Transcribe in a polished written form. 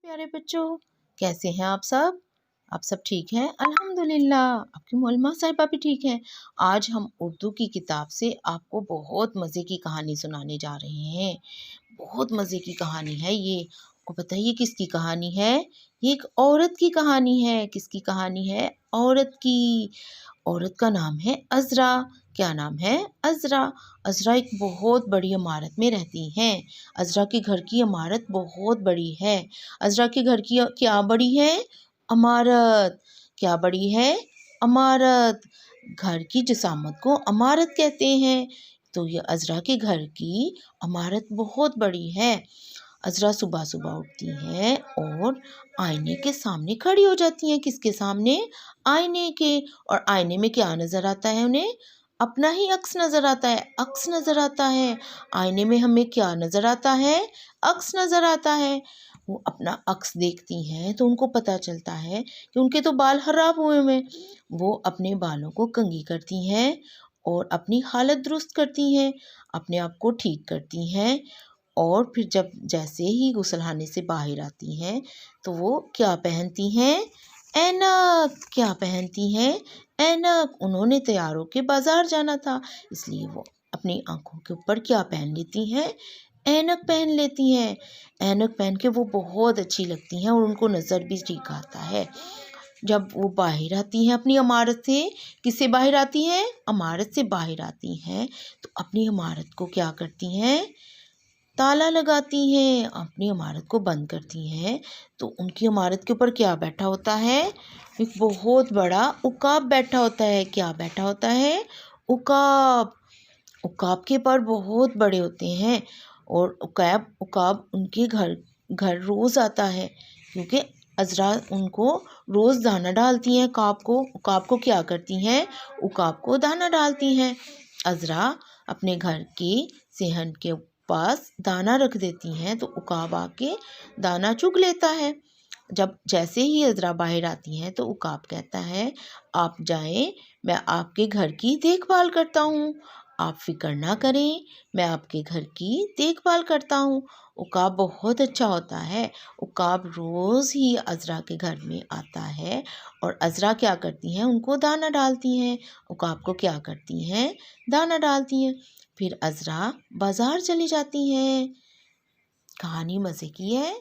प्यारे बच्चों, कैसे हैं आप सब? आप सब ठीक हैं? अल्हम्दुलिल्लाह, आपकी मोल्मा साहिबा भी ठीक हैं। आज हम उर्दू की किताब से आपको बहुत मज़े की कहानी सुनाने जा रहे हैं। बहुत मज़े की कहानी है ये। आपको बताइए किसकी कहानी है? ये एक औरत की कहानी है। किसकी कहानी है? औरत की। औरत का नाम है अज़रा। क्या नाम है? अज़रा। अज़रा एक बहुत बड़ी इमारत में रहती हैं। अज़रा के घर की इमारत बहुत बड़ी है। अज़रा के घर की क्या बड़ी है? इमारत। क्या बड़ी है? इमारत। घर की जिसामत को इमारत कहते हैं। तो ये अज़रा के घर की इमारत बहुत बड़ी है। अज़रा सुबह सुबह उठती हैं और आईने के सामने खड़ी हो जाती हैं। किसके सामने? आईने के। और आईने में क्या नज़र आता है उन्हें? अपना ही अक्स नज़र आता है। अक्स नज़र आता है। आईने में हमें क्या नज़र आता है? अक्स नज़र आता है। वो अपना अक्स देखती हैं तो उनको पता चलता है कि उनके तो बाल खराब हुए हैं। वो अपने बालों को कंघी करती हैं और अपनी हालत दुरुस्त करती हैं, अपने आप को ठीक करती हैं। और फिर जब जैसे ही गुसलखाने से बाहर आती हैं तो वो क्या पहनती हैं? ऐनक। क्या पहनती हैं? ऐनक। उन्होंने तैयार होके बाजार जाना था, इसलिए वो अपनी आंखों के ऊपर क्या पहन लेती हैं? ऐनक पहन लेती हैं। ऐनक पहन के वो बहुत अच्छी लगती हैं और उनको नज़र भी ठीक आता है। जब वो बाहर आती हैं अपनी इमारत से, किससे बाहर आती हैं? इमारत से बाहर आती हैं तो अपनी इमारत को क्या करती हैं? ताला लगाती हैं, अपनी इमारत को बंद करती हैं। तो उनकी इमारत के ऊपर क्या बैठा होता है? एक बहुत बड़ा उकाब बैठा होता है। क्या बैठा होता है? उकाब। उकाब के पर बहुत बड़े होते हैं और उकाब उनके घर घर रोज़ आता है, क्योंकि अज़रा उनको रोज़ दाना डालती हैं। उकाब को क्या करती हैं? उकाब को दाना डालती हैं। अज़रा अपने घर की सेहन के पास दाना रख देती हैं तो उकाब आके दाना चुग लेता है। जब जैसे ही अज़रा बाहर आती हैं तो उकाब कहता है, आप जाएं, मैं आपके घर की देखभाल करता हूँ। आप फिक्र ना करें, मैं आपके घर की देखभाल करता हूँ। उकाब बहुत अच्छा होता है। उकाब रोज़ ही अज़रा के घर में आता है और अज़रा क्या करती हैं? उनको दाना डालती हैं। उकाब को क्या करती हैं? दाना डालती हैं। फिर अज़रा बाज़ार चली जाती हैं। कहानी मज़े की है।